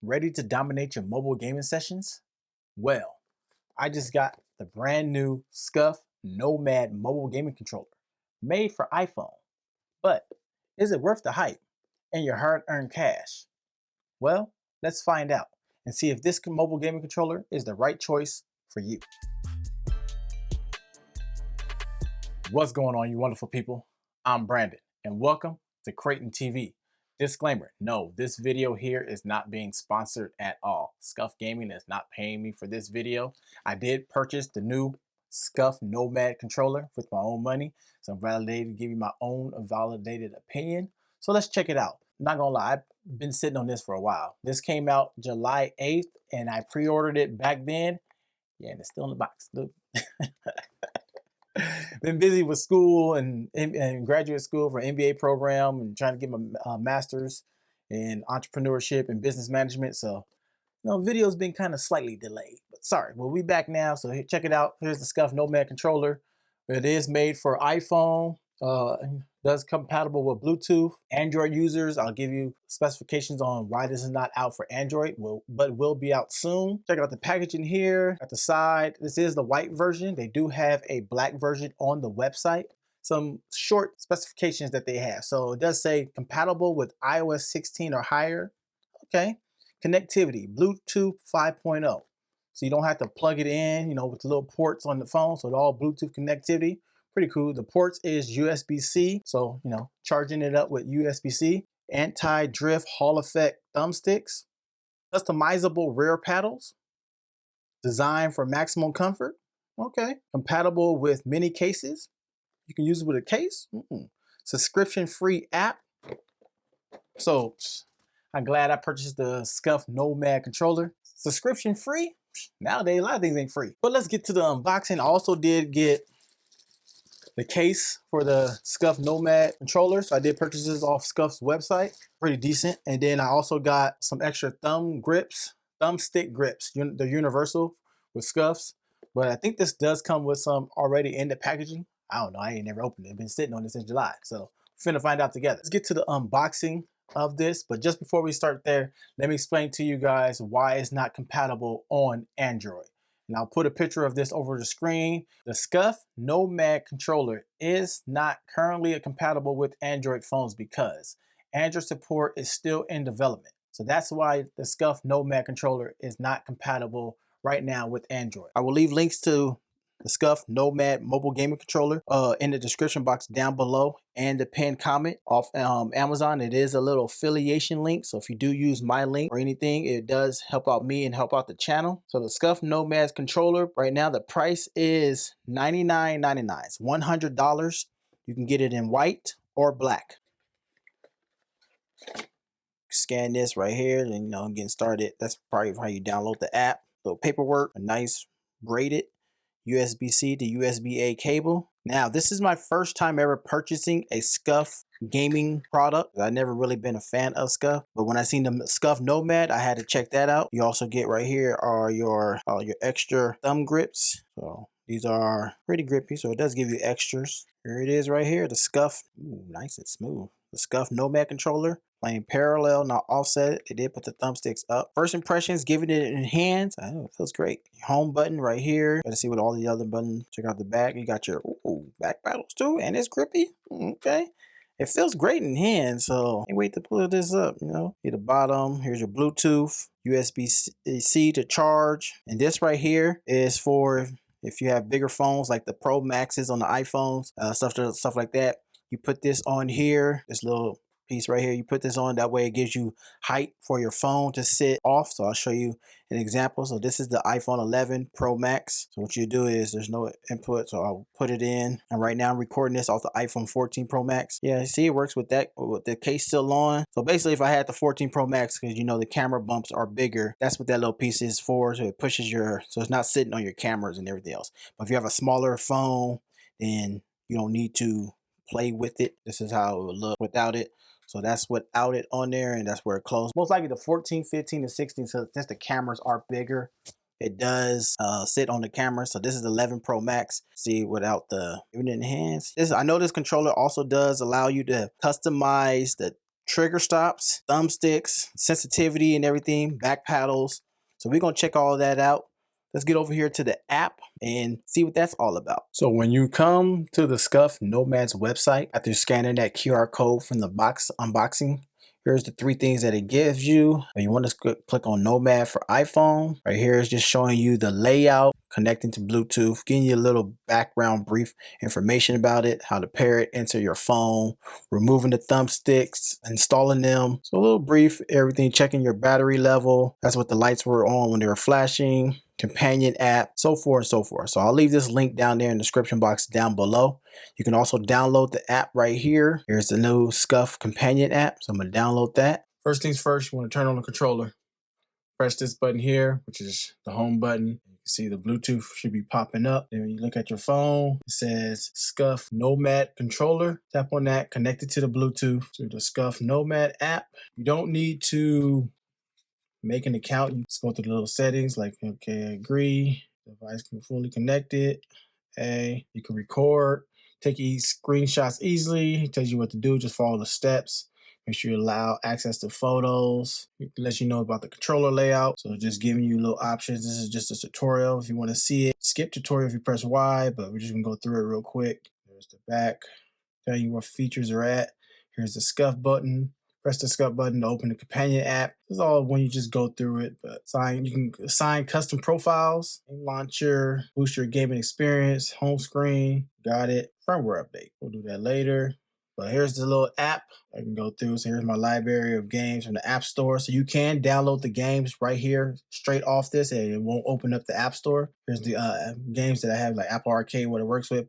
Ready to dominate your mobile gaming sessions? Well, I just got the brand new Scuf Nomad mobile gaming controller made for iPhone. But is it worth the hype and your hard-earned cash? Well, let's find out and see if this mobile gaming controller is the right choice for you. What's going on, you wonderful people? I'm Brandon and welcome to CraytonTv. Disclaimer, no, this video here is not being sponsored at all. Scuf Gaming is not paying me for this video. I did purchase the new Scuf Nomad controller with my own money, so I'm validated to give you my own validated opinion. So let's check it out. Not gonna lie, I've been sitting on this for a while. This came out July 8th and I pre-ordered it back then. Yeah, and it's still in the box. Look. Been busy with school and graduate school for MBA program and trying to get my master's in entrepreneurship and business management. So, video's been kind of slightly delayed, but sorry, we'll be back now. So here, check it out. Here's the Scuf Nomad controller. It is made for iPhone. Does compatible with Bluetooth. Android users, I'll give you specifications on why this is not out for Android, but will be out soon. Check out the packaging here at the side. This is the white version. They do have a black version on the website. Some short specifications that they have. So it does say compatible with iOS 16 or higher. Okay. Connectivity, Bluetooth 5.0. So you don't have to plug it in, with the little ports on the phone. So it's all Bluetooth connectivity. Pretty cool. The ports is USB-C, so charging it up with USB-C. Anti-drift Hall effect thumbsticks. Customizable rear paddles. Designed for maximum comfort. Okay. Compatible with many cases. You can use it with a case. Subscription-free app. So I'm glad I purchased the Scuf Nomad controller. Subscription-free? Nowadays, a lot of things ain't free. But let's get to the unboxing. I also did get the case for the Scuf Nomad controller. So I did purchase this off Scuf's website. Pretty decent. And then I also got some extra thumbstick grips. They're universal with Scuf's. But I think this does come with some already in the packaging. I don't know. I ain't never opened it. I've been sitting on this since July. So we're finna find out together. Let's get to the unboxing of this. But just before we start there, let me explain to you guys why it's not compatible on Android. And I'll put a picture of this over the screen. The Scuf Nomad controller is not currently compatible with Android phones because Android support is still in development. So that's why the Scuf Nomad controller is not compatible right now with Android. I will leave links to the Scuf Nomad mobile gaming controller in the description box down below and the pinned comment off Amazon. It is a little affiliation link, so if you do use my link or anything, it does help out me and help out the channel. So the Scuf Nomad controller right now, the price is $99.99. It's $100. You can get it in white or black. Scan this right here and getting started. That's probably how you download the app. So paperwork, a nice braided USB-C to USB-A cable. Now, this is my first time ever purchasing a Scuf gaming product. I've never really been a fan of Scuf, but when I seen the Scuf Nomad, I had to check that out. You also get right here are your extra thumb grips. So these are pretty grippy, so it does give you extras. Here it is right here, the Scuf. Ooh, nice and smooth. The Scuf Nomad controller. Playing parallel, not offset. They did put the thumbsticks up. First impressions, giving it in hands. Oh, it feels great. Home button right here. Got to see what all the other buttons. Check out the back. You got your back paddles too, and it's grippy. Okay. It feels great in hands, so can't wait to pull this up. Here the bottom. Here's your Bluetooth, USB-C to charge, and this right here is for if you have bigger phones like the Pro Maxes on the iPhones, stuff like that. You put this on here. This little piece right here, you put this on, that way it gives you height for your phone to sit off. So I'll show you an example. So this is the iPhone 11 Pro Max. So what you do is there's no input, so I'll put it in, and right now I'm recording this off the iPhone 14 Pro Max. Yeah, see, it works with that, with the case still on. So basically if I had the 14 Pro Max, because the camera bumps are bigger, that's what that little piece is for. So it pushes so it's not sitting on your cameras and everything else. But if you have a smaller phone, then you don't need to play with it. This is how it would look without it. So that's without it on there, and that's where it closed. Most likely the 14, 15, and 16, so since the cameras are bigger, It does sit on the camera. So this is the 11 Pro Max. See, without the even enhanced. I know this controller also does allow you to customize the trigger stops, thumbsticks, sensitivity and everything, back paddles. So we're gonna check all that out. Let's get over here to the app and see what that's all about. So when you come to the Scuf Nomad's website, after scanning that QR code from the box unboxing, here's the 3 things that it gives you. You want to click on Nomad for iPhone. Right here is just showing you the layout, connecting to Bluetooth, giving you a little background brief information about it, how to pair it into your phone, removing the thumbsticks, installing them. So a little brief, everything, checking your battery level. That's what the lights were on when they were flashing. Companion app, so forth and so forth. So I'll leave this link down there in the description box down below. You can also download the app right here. Here's the new Scuf companion app. So I'm gonna download that. First things first, you want to turn on the controller. Press this button here, which is the home button. You can see the Bluetooth should be popping up. Then when you look at your phone, it says Scuf Nomad controller. Tap on that, connect it to the Bluetooth to the Scuf Nomad app. You don't need to make an account. You just go through the little settings like, okay, agree, device can fully connected. You can record, take screenshots easily. It tells you what to do, just follow the steps. Make sure you allow access to photos. It lets you know about the controller layout. So just giving you little options. This is just a tutorial if you want to see it. Skip tutorial if you press Y, but we're just gonna go through it real quick. There's the back, telling you what features are at. Here's the Scuf button. Press the Scuf button to open the companion app. This is all when you just go through it, but you can assign custom profiles, launcher, boost your gaming experience, home screen, got it, firmware update. We'll do that later. But here's the little app I can go through. So here's my library of games from the App Store. So you can download the games right here straight off this and it won't open up the App Store. Here's the games that I have like Apple Arcade, what it works with.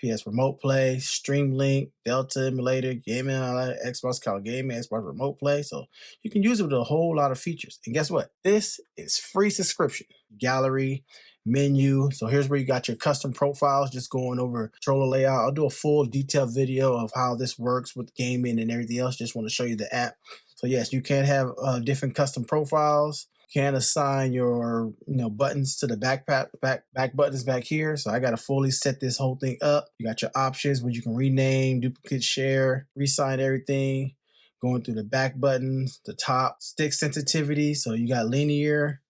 PS Remote Play, Stream Link, Delta Emulator, Gaming, Xbox Cloud Gaming, Xbox Remote Play. So you can use it with a whole lot of features. And guess what? This is free subscription. Gallery, menu. So here's where you got your custom profiles, just going over controller layout. I'll do a full detailed video of how this works with gaming and everything else. Just want to show you the app. So yes, you can have different custom profiles. Can assign your buttons to the back buttons back here. So I got to fully set this whole thing up. You got your options where you can rename, duplicate, share, resign everything. Going through the back buttons, the top, stick sensitivity. So you got linear.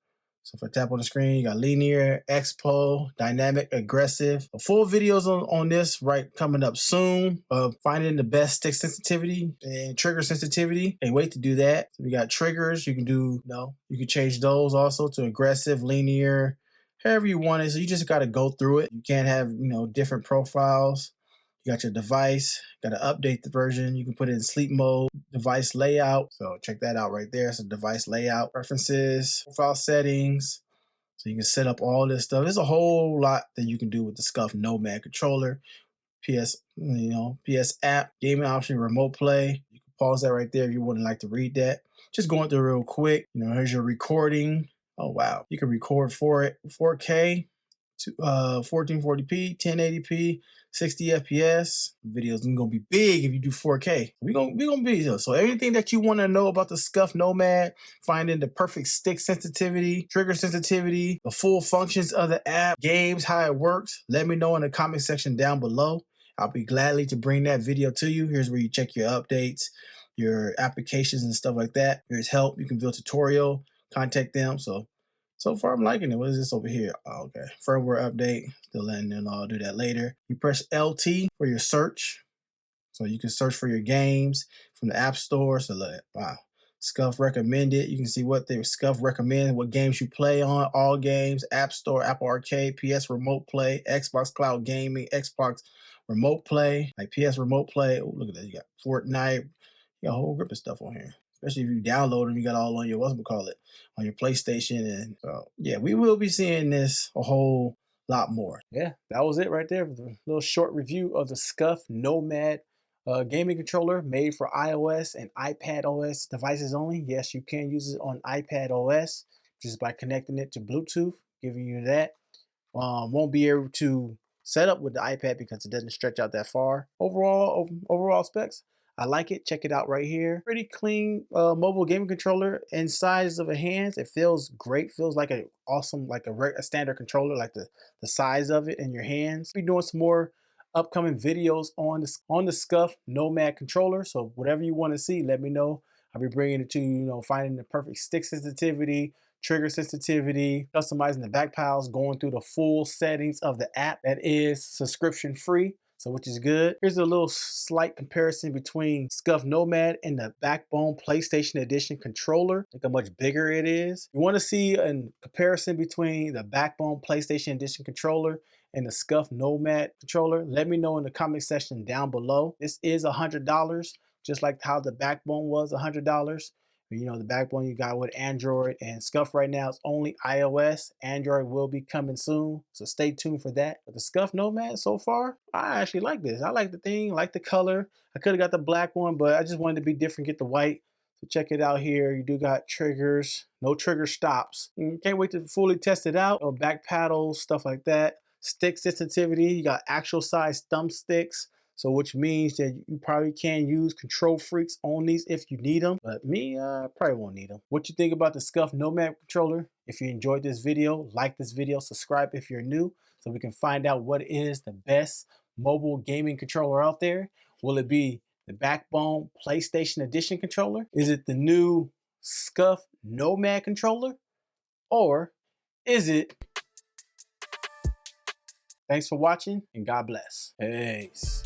So if I tap on the screen, you got linear, expo, dynamic, aggressive. A full videos on this coming up soon of finding the best stick sensitivity and trigger sensitivity. Can't wait to do that. So we got triggers. You can do, you can change those also to aggressive, linear, however you want it. So you just got to go through it. You can't have, different profiles. You got your device, got to update the version. You can put it in sleep mode, device layout. So check that out right there. So device layout, preferences, profile settings. So you can set up all this stuff. There's a whole lot that you can do with the Scuf Nomad controller. PS app, gaming option, remote play. You can pause that right there if you wouldn't like to read that. Just going through real quick. Here's your recording. Oh, wow. You can record for it 4K. 1440p, 1080p, 60 FPS. Videos are gonna be big if you do 4K. We're gonna be here. So everything that you want to know about the Scuf Nomad, finding the perfect stick sensitivity, trigger sensitivity, the full functions of the app, games, how it works, let me know in the comment section down below. I'll be gladly to bring that video to you. Here's where you check your updates, your applications and stuff like that. Here's help. You can view a tutorial, contact them. So far, I'm liking it. What is this over here? Oh, okay. Firmware update. Still letting them all do that later. You press LT for your search. So you can search for your games from the App Store. So wow. Scuf recommended. You can see what Scuf recommend, what games you play on. All games, App Store, Apple Arcade, PS Remote Play, Xbox Cloud Gaming, Xbox Remote Play, like PS Remote Play. Oh, look at that. You got Fortnite. You got a whole grip of stuff on here. Especially if you download them, you got all on your, on your PlayStation. And so, yeah, we will be seeing this a whole lot more. Yeah, that was it right there. A little short review of the Scuf Nomad gaming controller made for iOS and iPadOS devices only. Yes, you can use it on iPadOS just by connecting it to Bluetooth, giving you that. Won't be able to set up with the iPad because it doesn't stretch out that far. Overall specs, I like it. Check it out right here. Pretty clean mobile gaming controller in size of a hands. It feels great. Feels like a awesome, like a standard controller, like the size of it in your hands. Be doing some more upcoming videos on the Scuf Nomad controller. So whatever you want to see, let me know. I'll be bringing it to you, finding the perfect stick sensitivity, trigger sensitivity, customizing the back piles, going through the full settings of the app that is subscription free. So which is good. Here's a little slight comparison between Scuf Nomad and the Backbone PlayStation Edition controller. Look how much bigger it is. You want to see a comparison between the Backbone PlayStation Edition controller and the Scuf Nomad controller? Let me know in the comment section down below. This is $100, just like how the Backbone was $100. The Backbone you got with Android, and Scuf right now is only iOS. Android will be coming soon, so stay tuned for that. But the Scuf Nomad so far, I actually like this. I like the thing, like the color. I could have got the black one, but I just wanted to be different, get the white. So check it out here. You do got triggers, no trigger stops. Can't wait to fully test it out. Back paddles, stuff like that. Stick sensitivity, you got actual size thumbsticks. So which means that you probably can use control freaks on these if you need them. But me, probably won't need them. What you think about the Scuf Nomad controller? If you enjoyed this video, like this video, subscribe if you're new, so we can find out what is the best mobile gaming controller out there. Will it be the Backbone PlayStation Edition controller? Is it the new Scuf Nomad controller? Or is it? Thanks for watching and God bless. Peace.